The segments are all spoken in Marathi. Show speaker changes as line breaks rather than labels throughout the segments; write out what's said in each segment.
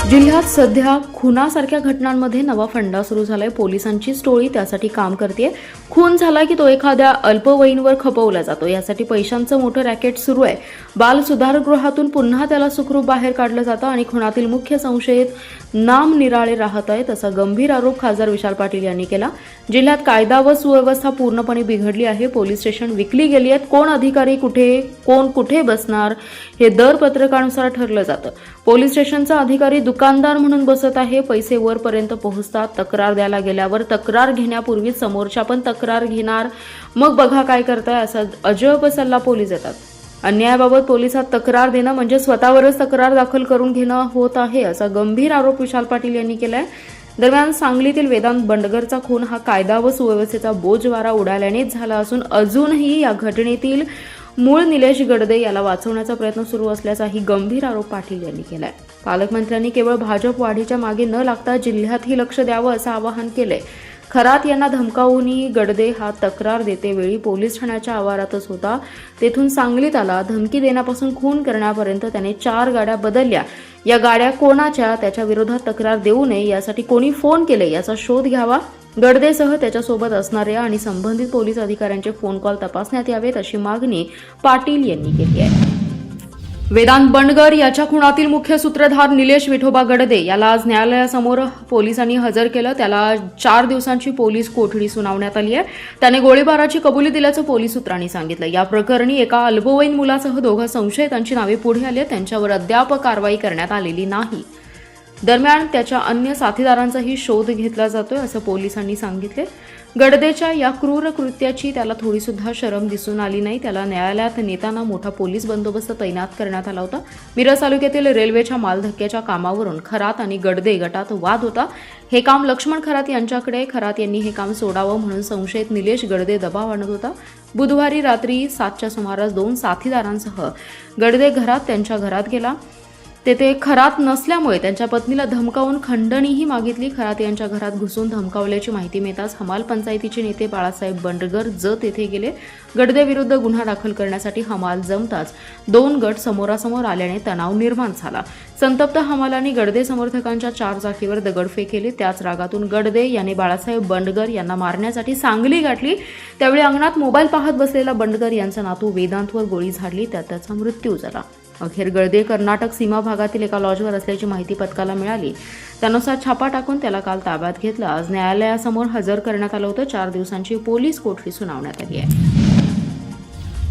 जिल्ह्यात सध्या खुनासारख्या घटनांमध्ये नवा फंडा सुरू झालाय. पोलिसांचीच टोळी त्यासाठी काम करते. खून झाला की तो एखाद्या अल्पवयीनवर खपवला जातो. यासाठी पैशांचं मोठं रॅकेट सुरू आहे. बाल सुधारगृहातून पुन्हा त्याला सुखरूप बाहेर काढलं जातं आणि खुनातील मुख्य संशयित नाम निराळे राहत आहेत, असा गंभीर आरोप खासदार विशाल पाटील यांनी केला. जिल्ह्यात कायदा व सुव्यवस्था पूर्णपणे बिघडली आहे. पोलीस स्टेशन विकली गेली आहेत. कोण अधिकारी कुठे, कोण कुठे बसणार हे दर पत्रकानुसार ठरलं जातं. पोलीस स्टेशनचा अधिकारी दुकानदार म्हणून बसत आहे. पैसे वरपर्यंत पोहोचतात. तक्रार द्यायला गेल्यावर तक्रार घेण्यापूर्वी समोरच्या पण तक्रार घेणार, मग बघा काय करताय असा अजब सल्ला पोलीस देतात. अन्यायाबाबत पोलिसात तक्रार देणं म्हणजे स्वतःवरच तक्रार दाखल करून घेणं होत आहे, असा गंभीर आरोप विशाल पाटील यांनी केलाय. दरम्यान सांगलीतील वेदांत बंडगरचा खून हा कायदा व सुव्यवस्थेचा बोजवारा उडाल्यानेच झाला असून अजूनही या घटनेतील मूळ निलेश गडदे याला वाचवण्याचा प्रयत्न सुरू असल्याचाही गंभीर आरोप पाटील यांनी केलाय. पालकमंत्र्यांनी केवळ भाजप वाढीच्या मागे न लागता जिल्ह्यातही लक्ष द्यावं असं आवाहन केलंय. खरात यांना धमकावूनही गडदे हा तक्रार देतेवेळी पोलीस ठाण्याच्या आवारातच होता. तेथून सांगलीत आला. धमकी देण्यापासून खून करण्यापर्यंत त्याने 4 गाड्या बदलल्या. या गाड्या कोणाच्या, त्याच्या विरोधात तक्रार देऊ नये यासाठी कोणी फोन केले याचा शोध घ्यावा. गडदेसह त्याच्यासोबत असणाऱ्या आणि संबंधित पोलीस अधिकाऱ्यांचे फोन कॉल तपासण्यात यावेत, अशी मागणी पाटील यांनी केली आहे. वेदांत बंडगर याच्या खुनातील मुख्य सूत्रधार निलेश विठोबा गडदे याला आज न्यायालयासमोर पोलिसांनी हजर केलं. त्याला 4 दिवसांची पोलीस कोठडी सुनावण्यात आली आहे. त्याने गोळीबाराची कबुली दिल्याचं पोलीस सूत्रांनी सांगितलं. या प्रकरणी एका अल्पवयीन मुलासह 2 संशयितांची नावे पुढे आली आहेत. त्यांच्यावर अद्याप कारवाई करण्यात आलेली नाही. दरम्यान त्याच्या अन्य साथीदारांचाही शोध घेतला जातोय, असं पोलिसांनी सांगितले. गडदेच्या या क्रूर कृत्याची त्याला थोडीसुद्धा शरम दिसून आली नाही. त्याला न्यायालयात नेताना मोठा पोलीस बंदोबस्त तैनात करण्यात आला होता. मिरज तालुक्यातील रेल्वेच्या मालधक्क्याच्या कामावरून खरात आणि गडदे गटात वाद होता. हे काम लक्ष्मण खरात यांच्याकडे. खरात यांनी हे काम सोडावं म्हणून संशयित निलेश गडदे दबाव आणत होता. बुधवारी रात्री 7च्या सुमारास 2 साथीदारांसह गडदे त्यांच्या घरात गेला. तेथे खरात नसल्यामुळे त्यांच्या पत्नीला धमकावून खंडणीही मागितली. खरात यांच्या घरात घुसून धमकावल्याची माहिती मिळताच हमाल पंचायतीचे नेते बाळासाहेब बंडगर तेथे गेले. गडदे विरुद्ध गुन्हा दाखल करण्यासाठी हमाल जमताच 2 गट समोरासमोर आल्याने तणाव निर्माण झाला. संतप्त हमालांनी गडदे समर्थकांच्या 4 चाकीवर दगडफेक केली. त्याच रागातून गडदे याने बाळासाहेब बंडगर यांना मारण्यासाठी सांगली गाठली. त्यावेळी अंगणात मोबाईल पाहत बसलेला बंडगर यांचा नातू वेदांतवर गोळी झाडली. त्यात त्याचा मृत्यू झाला. अखेर गडदे कर्नाटक सीमा भागातील एका लॉजवर असल्याची माहिती पथकाला मिळाली. त्यानुसार छापा टाकून त्याला काल ताब्यात घेतलं. आज न्यायालयासमोर हजर करण्यात आलं होतं. 4 दिवसांची पोलीस कोठडी सुनावण्यात आली आहे.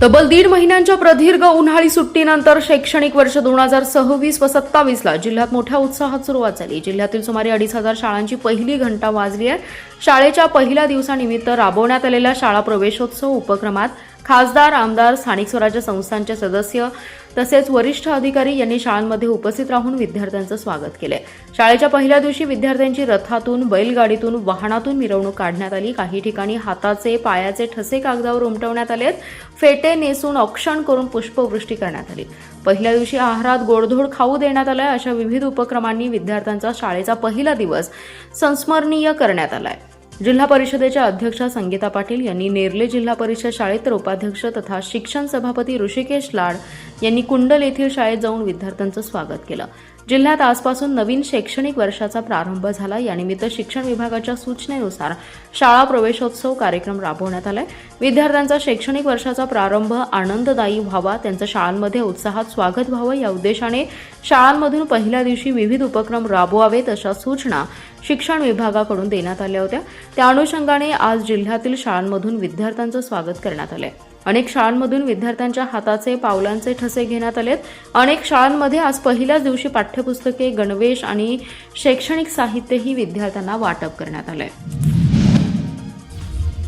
तब्बल 1.5 महिन्यांच्या प्रदीर्घ उन्हाळी सुट्टीनंतर शैक्षणिक वर्ष 2026 व 27ला जिल्ह्यात मोठ्या उत्साहात सुरुवात झाली. जिल्ह्यातील सुमारे 2,500 शाळांची पहिली घंटा वाजली आहे. शाळेच्या पहिल्या दिवसानिमित्त राबवण्यात आलेल्या शाळा प्रवेशोत्सव उपक्रमात खासदार, आमदार, स्थानिक स्वराज्य संस्थांचे सदस्य तसेच वरिष्ठ अधिकारी यांनी शाळांमध्ये उपस्थित राहून विद्यार्थ्यांचं स्वागत केले. शाळेच्या पहिल्या दिवशी विद्यार्थ्यांची रथातून, बैलगाडीतून, वाहनातून मिरवणूक काढण्यात आली. काही ठिकाणी हाताचे, पायाचे ठसे कागदावर उमटवण्यात आलेत. फेटे नेसून औक्षण करून पुष्पवृष्टी करण्यात आली. पहिल्या दिवशी आहारात गोडधोड खाऊ देण्यात आलाय. अशा विविध उपक्रमांनी विद्यार्थ्यांचा शाळेचा पहिला दिवस संस्मरणीय करण्यात आलाय. जिल्हा परिषदेच्या अध्यक्षा संगीता पाटील यांनी नेरले जिल्हा परिषद शाळेत तर उपाध्यक्ष तथा शिक्षण सभापती ऋषिकेश लाड यांनी कुंडल येथील शाळेत जाऊन विद्यार्थ्यांचं स्वागत केलं. जिल्ह्यात आजपासून नवीन शैक्षणिक वर्षाचा प्रारंभ झाला. यानिमित्त शिक्षण विभागाच्या सूचनेनुसार शाळा प्रवेशोत्सव कार्यक्रम राबवण्यात आलाय. विद्यार्थ्यांचा शैक्षणिक वर्षाचा प्रारंभ आनंददायी व्हावा, त्यांचं शाळांमध्ये उत्साहात स्वागत व्हावं या उद्देशाने शाळांमधून पहिल्या दिवशी विविध उपक्रम राबवावेत अशा सूचना शिक्षण विभागाकडून देण्यात आल्या होत्या. त्या अनुषंगाने आज जिल्ह्यातील शाळांमधून विद्यार्थ्यांचं स्वागत करण्यात आलंय. अनेक शाळांमधून विद्यार्थ्यांच्या हाताचे, पावलांचे ठसे घेण्यात आलेत. अनेक शाळांमध्ये आज पहिल्याच दिवशी पाठ्यपुस्तके, गणवेश आणि शैक्षणिक साहित्यही विद्यार्थ्यांना वाटप करण्यात आलंय.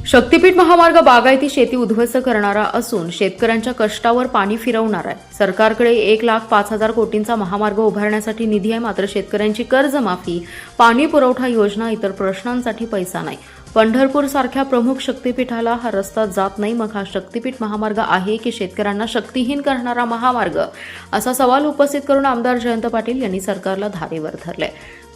शक्तीपीठ महामार्ग बागायती शेती उद्ध्वस्त करणारा असून शेतकऱ्यांच्या कष्टावर पाणी फिरवणार आहे. सरकारकडे 1,05,000 कोटींचा महामार्ग उभारण्यासाठी निधी आहे. मात्र शेतकऱ्यांची कर्जमाफी, पाणी पुरवठा योजना, इतर प्रश्नांसाठी पैसा नाही. पंढरपूर सारख्या प्रमुख शक्तीपीठाला हा रस्ता जात नाही. मग हा शक्तीपीठ महामार्ग आहे की शेतकऱ्यांना शक्तीहीन करणारा महामार्ग, असा सवाल उपस्थित करून आमदार जयंत पाटील यांनी सरकारला धारेवर धरले.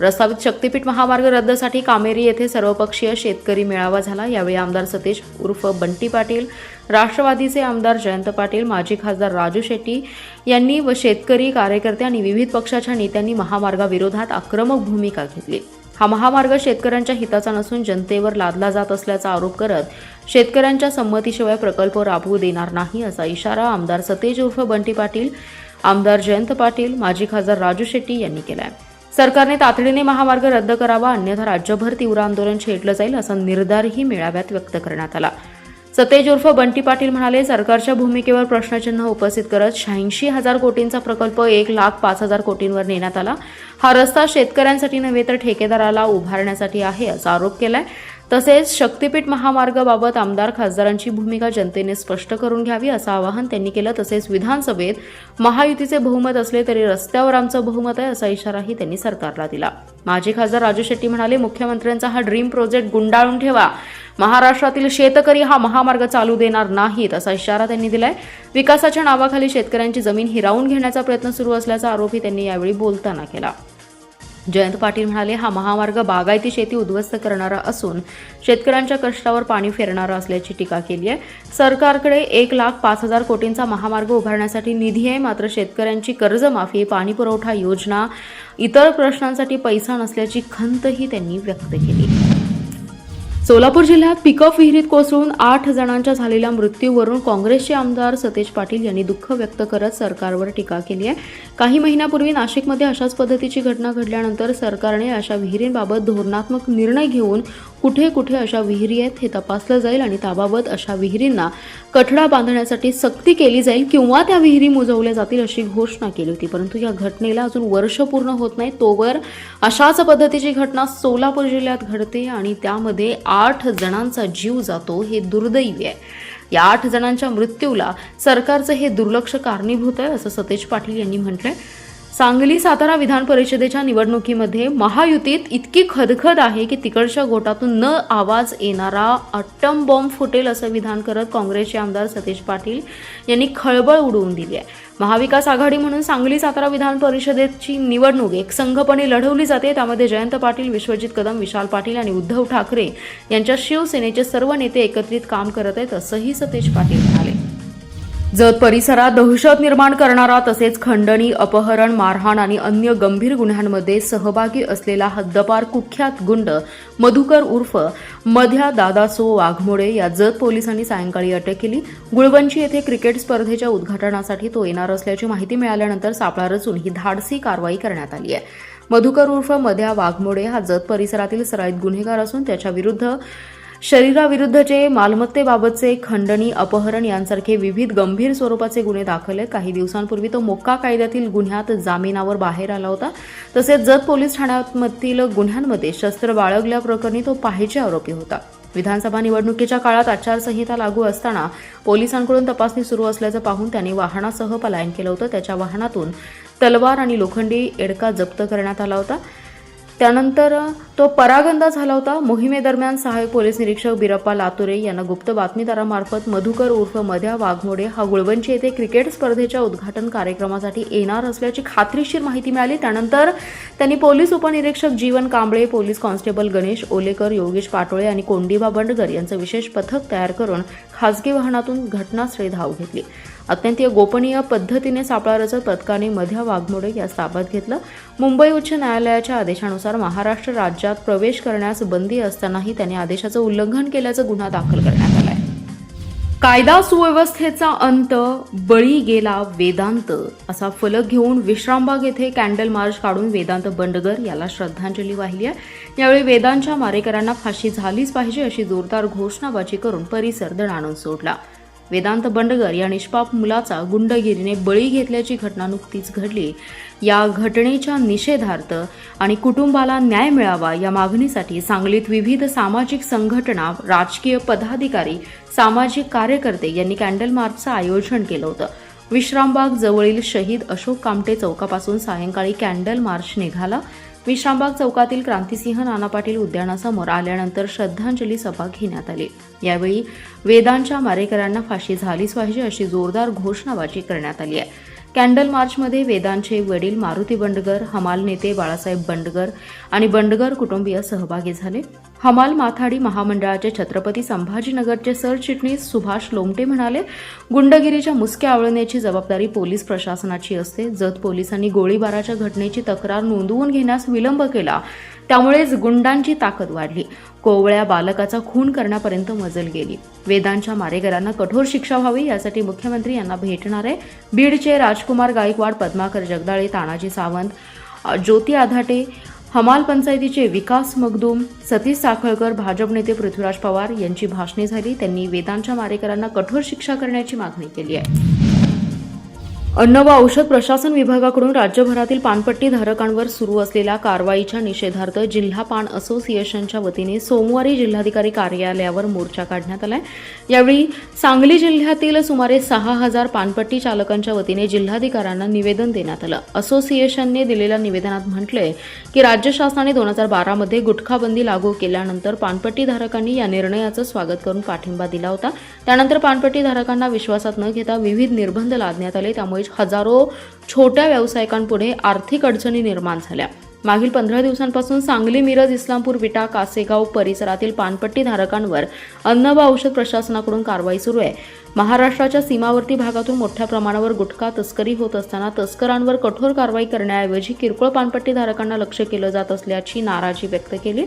प्रस्तावित शक्तीपीठ महामार्ग रद्दसाठी कामेरी येथे सर्वपक्षीय शेतकरी मेळावा झाला। यावेळी आमदार सतेज उर्फ बंटी पाटील, राष्ट्रवादीचे आमदार जयंत पाटील, माजी खासदार राजू शेट्टी यांनी व शेतकरी कार्यकर्ते आणि विविध पक्षाच्या नेत्यांनी महामार्गाविरोधात आक्रमक भूमिका घेतली। हा महामार्ग शेतकऱ्यांच्या हिताचा नसून जनतेवर लादला जात असल्याचा आरोप करत शेतकऱ्यांच्या संमतीशिवाय प्रकल्प राबवू देणार नाही असा इशारा आमदार सतेज उर्फ बंटी पाटील, आमदार जयंत पाटील, माजी खासदार राजू शेट्टी यांनी केला आहे। सरकारने तातडीने महामार्ग रद्द करावा, अन्यथा राज्यभर तीव्र आंदोलन छेडलं जाईल असा निर्धारही मेळाव्यात व्यक्त करण्यात आला। सतेज उर्फ बंटी पाटील म्हणाले, सरकारच्या भूमिकेवर प्रश्नचिन्ह उपस्थित करत 86,000 कोटींचा प्रकल्प 1,05,000 कोटींवर नेण्यात आला। हा रस्ता शेतकऱ्यांसाठी नव्हे तर ठेकेदाराला उभारण्यासाठी आहे असा आरोप केलाय। तसेच शक्तीपीठ महामार्गाबाबत आमदार खासदारांची भूमिका जनतेने स्पष्ट करून घ्यावी असं आवाहन त्यांनी केलं। तसेच विधानसभेत महायुतीचे बहुमत असले तरी रस्त्यावर आमचं बहुमत आहे असा इशाराही त्यांनी सरकारला दिला। माजी खासदार राजू शेट्टी म्हणाले, मुख्यमंत्र्यांचा हा ड्रीम प्रोजेक्ट गुंडाळून ठेवा, महाराष्ट्रातील शेतकरी हा महामार्ग चालू देणार नाहीत असा इशारा त्यांनी दिलाय। विकासाच्या नावाखाली शेतकऱ्यांची जमीन हिरावून घेण्याचा प्रयत्न सुरू असल्याचा आरोपही त्यांनी यावेळी बोलताना केला। जयंत पाटील म्हणाले, हा महामार्ग बागायती शेती उद्ध्वस्त करणारा असून शेतकऱ्यांच्या कष्टावर पाणी फेरणारा असल्याची टीका केली आहे। सरकारकडे 1,05,000 कोटींचा महामार्ग उभारण्यासाठी निधी आहे, मात्र शेतकऱ्यांची कर्जमाफी, पाणी पुरवठा योजना, इतर प्रश्नांसाठी पैसा नसल्याची खंतही त्यांनी व्यक्त केली। सोलापूर जिल्ह्यात पिकअप विहिरीत कोसळून 8 जणांच्या झालेल्या मृत्यूवरून काँग्रेसचे आमदार सतेज पाटील यांनी दुःख व्यक्त करत सरकारवर टीका केली आहे। काही महिन्यापूर्वी नाशिकमध्ये अशाच पद्धतीची घटना घडल्यानंतर सरकारने अशा विहिरींबाबत धोरणात्मक निर्णय घेऊन कुठे कुठे अशा विहिरी आहेत हे तपासलं जाईल आणि त्याबाबत अशा विहिरींना कठडा बांधण्यासाठी सक्ती केली जाईल किंवा त्या विहिरी मुजवल्या जातील अशी घोषणा केली होती। परंतु या घटनेला अजून वर्ष पूर्ण होत नाही तोवर अशाच पद्धतीची घटना सोलापूर जिल्ह्यात घडते आणि त्यामध्ये 8 जणांचा जीव जातो, हे दुर्दैवी आहे। या 8 जणांच्या मृत्यूला सरकारचं हे दुर्लक्ष कारणीभूत आहे असं सतेज पाटील यांनी म्हटलंय। सांगली सातारा विधान परिषदेच्या निवडणुकीमध्ये महायुतीत इतकी खदखद आहे की तिकडच्या गोटातून न आवाज येणारा अट्टम बॉम्ब फुटेल असं विधान करत काँग्रेसचे आमदार सतेज पाटील यांनी खळबळ उडवून दिली आहे। महाविकास आघाडी म्हणून सांगली सातारा विधान परिषदेची निवडणूक एकसंघपणे लढवली जाते। त्यामध्ये जयंत पाटील, विश्वजित कदम, विशाल पाटील आणि उद्धव ठाकरे यांच्या शिवसेनेचे सर्व नेते एकत्रित काम करत आहेत असंही सतेज पाटील म्हणाले। जत परिसरात दहशत निर्माण करणारा तसेच खंडणी, अपहरण, मारहाण आणि अन्य गंभीर गुन्ह्यांमध्ये सहभागी असलेला हद्दपार कुख्यात गुंड मधुकर उर्फ मध्या दादासो वाघमोडे या जत पोलिसांनी सायंकाळी अटक केली। गुळवंची येथे क्रिकेट स्पर्धेच्या उद्घाटनासाठी तो येणार असल्याची माहिती मिळाल्यानंतर सापळा रचून ही धाडसी कारवाई करण्यात आली आहे। मधुकर उर्फ मध्या वाघमोडे हा जत परिसरातील सराईत गुन्हेगार असून त्याच्या विरुद्ध शरीराविरुद्धचे, मालमत्तेबाबतचे, खंडणी, अपहरण यांसारखे विविध गंभीर स्वरूपाचे गुन्हे दाखल आहेत। काही दिवसांपूर्वी तो मोक्का कायद्यातील गुन्ह्यात जामिनावर बाहेर आला होता। तसेच जत पोलीस ठाण्यामधील गुन्ह्यांमध्ये शस्त्र बाळगल्याप्रकरणी तो पाहिजे आरोपी होता। विधानसभा निवडणुकीच्या काळात आचारसंहिता लागू असताना पोलिसांकडून तपासणी सुरू असल्याचं पाहून त्याने वाहनासह पलायन केलं होतं। त्याच्या वाहनातून तलवार आणि लोखंडी एडका जप्त करण्यात आला होता। त्यानंतर तो परागंदा झाला होता। मोहिमेदरम्यान सहाय्यक पोलीस निरीक्षक बिरप्पा लातुरे यांना गुप्त बातमीदारामार्फत मधुकर उर्फ मध्या वाघमोडे हा गुळवंची येथे क्रिकेट स्पर्धेच्या उद्घाटन कार्यक्रमासाठी येणार असल्याची खात्रीशीर माहिती मिळाली। त्यानंतर त्यांनी पोलीस उपनिरीक्षक जीवन कांबळे, पोलीस कॉन्स्टेबल गणेश ओलेकर, योगेश पाटोळे आणि कोंडिबा बंडगर यांचं विशेष पथक तयार करून खासगी वाहनातून घटनास्थळी धाव घेतली। अत्यंत गोपनीय पद्धतीने सापळा रचत पथकाने मध्या वाघमोडे यास ताब्यात घेतलं। मुंबई उच्च न्यायालयाच्या आदेशानुसार महाराष्ट्र राज्यात प्रवेश करण्यास बंदी असतानाही त्याने आदेशाचं उल्लंघन केल्याचा गुन्हा दाखल करण्यात आलाय। कायदा सुव्यवस्थेचा अंत, बळी गेला वेदांत असा फलक घेऊन विश्रामबाग येथे कॅन्डल मार्च काढून वेदांत बंडगर याला श्रद्धांजली वाहिली आहे। यावेळी वेदांच्या मारेकरांना फाशी झालीच पाहिजे अशी जोरदार घोषणाबाजी करून परिसर दणाणून सोडला। वेदांत बंडगर या निष्पाप मुलाचा गुंडगिरीने बळी घेतल्याची घटना नुकतीच घडली। या घटनेच्या निषेधार्थ आणि कुटुंबाला न्याय मिळावा या मागणीसाठी सांगलीत विविध सामाजिक संघटना, राजकीय पदाधिकारी, सामाजिक कार्यकर्ते यांनी कॅन्डल मार्चचं आयोजन केलं होतं। विश्रामबाग जवळील शहीद अशोक कामटे चौकापासून सायंकाळी कॅन्डल मार्च निघाला। विश्रामबाग चौकातील क्रांतिसिंह नाना पाटील उद्यानासमोर आल्यानंतर श्रद्धांजली सभा घेण्यात आली। यावेळी वेदांच्या मारेकरांना फाशी झालीच पाहिजे अशी जोरदार घोषणाबाजी करण्यात आली आहे। कॅन्डल मार्चमध्ये वेदांचे वडील मारुती बंडगर, हमाल नेते बाळासाहेब बंडगर आणि बंडगर कुटुंबीय सहभागी झाले. हमाल माथाडी महामंडळाचे छत्रपती संभाजीनगरचे सरचिटणीस सुभाष लोमटे म्हणाले, गुंडगिरीच्या मुसक्या आवळण्याची जबाबदारी पोलीस प्रशासनाची असते. जत पोलिसांनी गोळीबाराच्या घटनेची तक्रार नोंदवून घेण्यास विलंब केला, त्यामुळेच गुंडांची ताकद वाढली. कोवळ्या बालकाचा खून करण्यापर्यंत मजल गेली. वेदांच्या मारेकरांना कठोर शिक्षा व्हावी यासाठी मुख्यमंत्री यांना भेटणार आहे. बीडचे राजकुमार गायकवाड, पद्माकर जगदाळे, तानाजी सावंत, ज्योती आधाटे, हमाल पंचायतीचे विकास मगदूम, सतीश साखळकर, भाजप नेते पृथ्वीराज पवार यांची भाषणे झाली. त्यांनी वेदांच्या मारेकरांना कठोर शिक्षा करण्याची मागणी केली आहे. अन्न व औषध प्रशासन विभागाकडून राज्यभरातील पानपट्टी धारकांवर सुरू असलेल्या कारवाईच्या निषेधार्थ जिल्हा पान असोसिएशनच्या वतीने सोमवारी जिल्हाधिकारी कार्यालयावर मोर्चा काढण्यात आलाय. यावेळी सांगली जिल्ह्यातील सुमारे 6,000 पानपट्टी चालकांच्या वतीने जिल्हाधिकाऱ्यांना निवेदन देण्यात आलं. असोसिएशनने दिलेल्या निवेदनात म्हटलंय की राज्य शासनाने 2012 मध्ये गुटखाबंदी लागू केल्यानंतर पानपट्टी धारकांनी या निर्णयाचं स्वागत करून पाठिंबा दिला होता. त्यानंतर पानपट्टी धारकांना विश्वासात न घेता विविध निर्बंध लादण्यात आले. त्यामुळे हजारो छोट्या व्यावसायिकांपुढे आर्थिक अडचणी निर्माण झाल्या. मागील 15 दिवसांपासून सांगली, मिरज, इस्लामपूर, विटा, कासेगाव परिसरातील पानपट्टी धारकांवर अन्न व औषध प्रशासनाकडून कारवाई सुरू आहे. महाराष्ट्राच्या सीमावर्ती भागातून मोठ्या प्रमाणावर गुटखा तस्करी होत असताना तस्करांवर कठोर कारवाई करण्याऐवजी किरकोळ पानपट्टी धारकांना लक्ष्य केलं जात असल्याची नाराजी व्यक्त केली.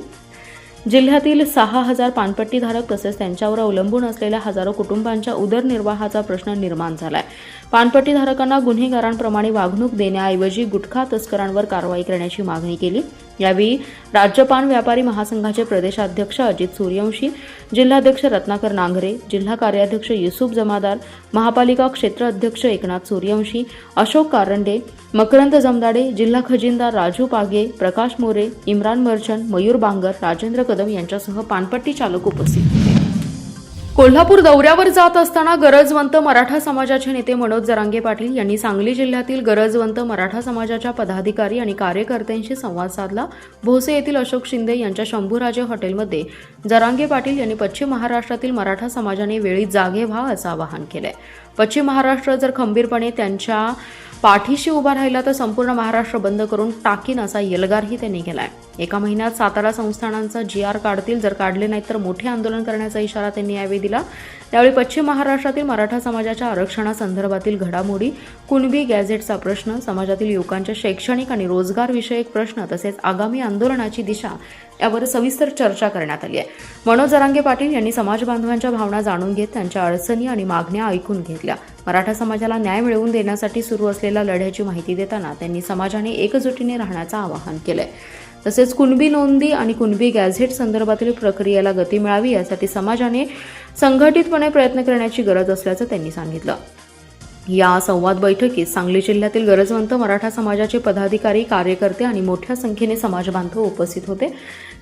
जिल्ह्यातील 6,000 पानपट्टी धारक तसेच त्यांच्यावर अवलंबून असलेल्या हजारो कुटुंबांच्या उदरनिर्वाहाचा प्रश्न निर्माण झालाय. पानपट्टी धारकांना गुन्हेगारांप्रमाणे वागणूक देण्याऐवजी गुटखा तस्करांवर कारवाई करण्याची मागणी केली. यावेळी राज्य पान व्यापारी महासंघाचे प्रदेशाध्यक्ष अजित सूर्यवंशी, जिल्हाध्यक्ष रत्नाकर नांगरे, जिल्हा कार्याध्यक्ष युसुफ जमादार, महापालिका क्षेत्र अध्यक्ष एकनाथ सूर्यवंशी, अशोक कारंडे, मकरंद जमदाडे, जिल्हा खजिनदार राजू पागे, प्रकाश मोरे, इम्रान मर्चंट, मयूर बांगर, राजेंद्र कदम यांच्यासह पानपट्टी चालक उपस्थित होते. कोल्हापूर दौऱ्यावर जात असताना गरजवंत मराठा समाजाचे नेते मनोज जरांगे पाटील यांनी सांगली जिल्ह्यातील गरजवंत मराठा समाजाच्या पदाधिकारी आणि कार्यकर्त्यांशी संवाद साधला. भोसे येथील अशोक शिंदे यांच्या शंभूराजे हॉटेलमध्ये जरांगे पाटील यांनी पश्चिम महाराष्ट्रातील मराठा समाजाने वेळी जागे व्हा असं आवाहन केलंय. पश्चिम महाराष्ट्र जर खंबीरपणे त्यांच्या पाठीशी उभा राहिला तर संपूर्ण महाराष्ट्र बंद करून टाकीन असा यलगारही त्यांनी केलाय. एका महिन्यात 17 संस्थानांचा GR काढतील, जर काढले नाहीत तर मोठे आंदोलन करण्याचा इशारा त्यांनी यावेळी दिला. त्यावेळी पश्चिम महाराष्ट्रातील मराठा समाजाच्या आरक्षणासंदर्भातील घडामोडी, कुणबी गॅझेटचा प्रश्न, समाजातील युवकांच्या शैक्षणिक आणि रोजगारविषयक प्रश्न तसेच आगामी आंदोलनाची दिशा यावर सविस्तर चर्चा करण्यात आली आहे. मनोज जरांगे पाटील यांनी समाज बांधवांच्या भावना जाणून घेत त्यांच्या अडचणी आणि मागण्या ऐकून घेतल्या. मराठा समाजाला न्याय मिळवून देण्यासाठी सुरू असलेल्या लढ्याची माहिती देताना त्यांनी समाजाने एकजुटीने राहण्याचं आवाहन केलंय. तसेच कुणबी नोंदी आणि कुणबी गॅझेट संदर्भातील प्रक्रियेला गती मिळावी यासाठी समाजाने संघटितपणे प्रयत्न करण्याची गरज असल्याचं त्यांनी सांगितलं. या संवाद बैठकीत सांगली जिल्ह्यातील गरजवंत मराठा समाजाचे पदाधिकारी, कार्यकर्ते आणि मोठ्या संख्येने समाज बांधव उपस्थित होते.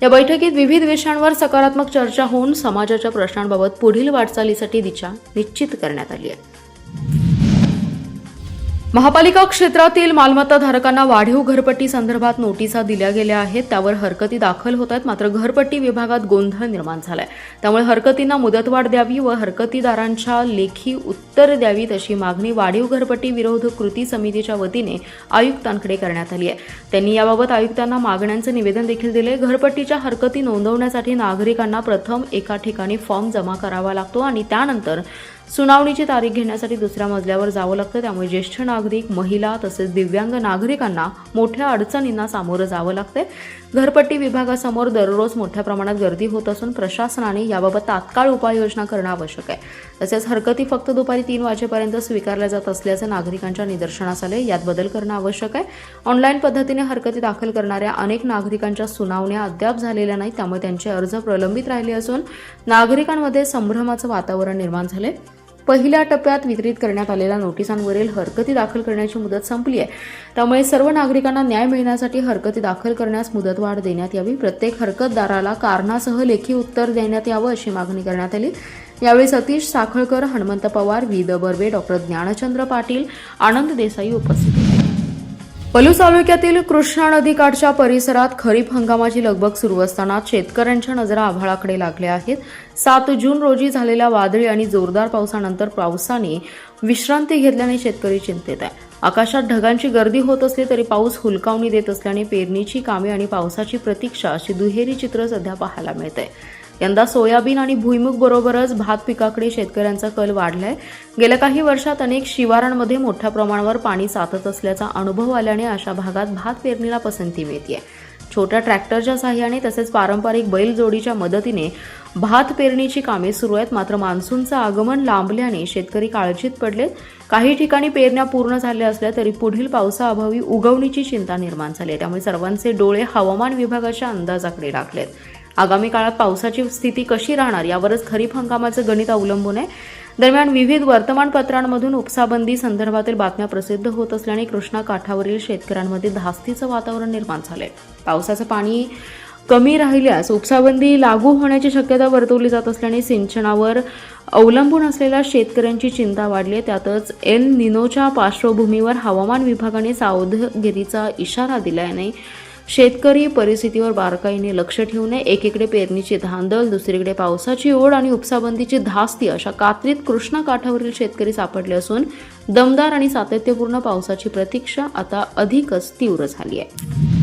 या बैठकीत विविध विषयांवर सकारात्मक चर्चा होऊन समाजाच्या प्रश्नांबाबत पुढील वाटचालीसाठी दिशा निश्चित करण्यात आली आहे. महापालिका क्षेत्रातील मालमत्ता धारकांना वाढीव घरपट्टी संदर्भात नोटिसा दिल्या गेल्या आहेत. त्यावर हरकती दाखल होत आहेत. मात्र घरपट्टी विभागात गोंधळ निर्माण झालाय. त्यामुळे हरकतींना मुदतवाढ द्यावी व हरकतीदारांच्या लेखी उत्तर द्यावीत अशी मागणी वाढीव घरपट्टी विरोध कृती समितीच्या वतीने आयुक्तांकडे करण्यात आली आहे. त्यांनी याबाबत आयुक्तांना मागण्यांचं निवेदन देखील दिले. घरपट्टीच्या हरकती नोंदवण्यासाठी नागरिकांना प्रथम एका ठिकाणी फॉर्म जमा करावा लागतो आणि त्यानंतर सुनावणीची तारीख घेण्यासाठी दुसऱ्या मजल्यावर जावं लागतं. त्यामुळे ज्येष्ठ नागरिक, महिला तसेच दिव्यांग नागरिकांना मोठ्या अडचणींना सामोरं जावं लागतंय. घरपट्टी विभागासमोर दररोज मोठ्या प्रमाणात गर्दी होत असून प्रशासनाने याबाबत तात्काळ उपाययोजना करणं आवश्यक आहे. तसेच हरकती फक्त दुपारी 3 वाजेपर्यंत स्वीकारल्या जात असल्याचं नागरिकांच्या निदर्शनास आले. यात बदल करणं आवश्यक आहे. ऑनलाईन पद्धतीने हरकती दाखल करणाऱ्या अनेक नागरिकांच्या सुनावण्या अद्याप झालेल्या नाहीत. त्यामुळे त्यांचे अर्ज प्रलंबित राहिले असून नागरिकांमध्ये संभ्रमाचं वातावरण निर्माण झाले. पहिल्या टप्प्यात वितरित करण्यात आलेल्या नोटिसांवरील हरकती दाखल करण्याची मुदत संपली आहे. त्यामुळे सर्व नागरिकांना न्याय मिळण्यासाठी हरकती दाखल करण्यास मुदतवाढ देण्यात यावी. प्रत्येक हरकतदाराला कारणासह लेखी उत्तर देण्यात यावं अशी मागणी करण्यात आली. यावेळी सतीश साखळकर, हनुमंत पवार, वि. द. बर्वे, डॉक्टर ज्ञानचंद्र पाटील, आनंद देसाई उपस्थित होते. पलूस तालुक्यातील कृष्णा नदीकाठच्या परिसरात खरीप हंगामाची लगबग सुरू असताना शेतकऱ्यांच्या नजरा आभाळाकडे लागल्या आहेत. 7 जून रोजी झालेल्या वादळी आणि जोरदार पावसानंतर पावसाने विश्रांती घेतल्याने शेतकरी चिंतेत आहे. आकाशात ढगांची गर्दी होत असली तरी पाऊस हुलकावणी देत असल्याने पेरणीची कामे आणि पावसाची प्रतीक्षा अशी दुहेरी चित्र सध्या पाहायला मिळते. यंदा सोयाबीन आणि भुईमूग बरोबरच भात पिकाकडे शेतकऱ्यांचा कल वाढलाय. गेल्या काही वर्षात अनेक शिवारांमध्ये मोठ्या प्रमाणावर पाणी साचत असल्याचा अनुभव आल्याने अशा भागात भात पेरणीला पसंती मिळते. छोट्या ट्रॅक्टरच्या साहाय्याने तसेच पारंपरिक बैलजोडीच्या मदतीने भात पेरणीची कामे सुरू आहेत. मात्र मान्सूनचं आगमन लांबल्याने शेतकरी काळजीत पडलेत. काही ठिकाणी पेरण्या पूर्ण झाल्या असल्या तरी पुढील पावसाअभावी उगवणीची चिंता निर्माण झाली आहे. त्यामुळे सर्वांचे डोळे हवामान विभागाच्या अंदाजाकडे लागलेत. आगामी काळात पावसाची स्थिती कशी राहणार यावरच खरीप हंगामाचं गणित अवलंबून आहे. दरम्यान विविध वर्तमानपत्रांमधून उपसाबंदी संदर्भातील बातम्या प्रसिद्ध होत असल्याने कृष्णा काठावरील शेतकऱ्यांमध्ये धास्तीचं वातावरण निर्माण झालंय. पावसाचं पाणी कमी राहिल्यास उपसाबंदी लागू होण्याची शक्यता वर्तवली जात असल्याने सिंचनावर अवलंबून असलेल्या शेतकऱ्यांची चिंता वाढली आहे. त्यातच एल निनोच्या पार्श्वभूमीवर हवामान विभागाने सावधगिरीचा इशारा दिल्याने शेतकरी परिस्थितीवर बारकाईने लक्ष ठेवू नये. एकीकडे पेरणीची धांदल, दुसरीकडे पावसाची ओढ आणि उपसाबंदीची धास्ती अशा कात्रीत कृष्णा काठावरील शेतकरी सापडले असून दमदार आणि सातत्यपूर्ण पावसाची प्रतीक्षा आता अधिकच तीव्र झाली आहे.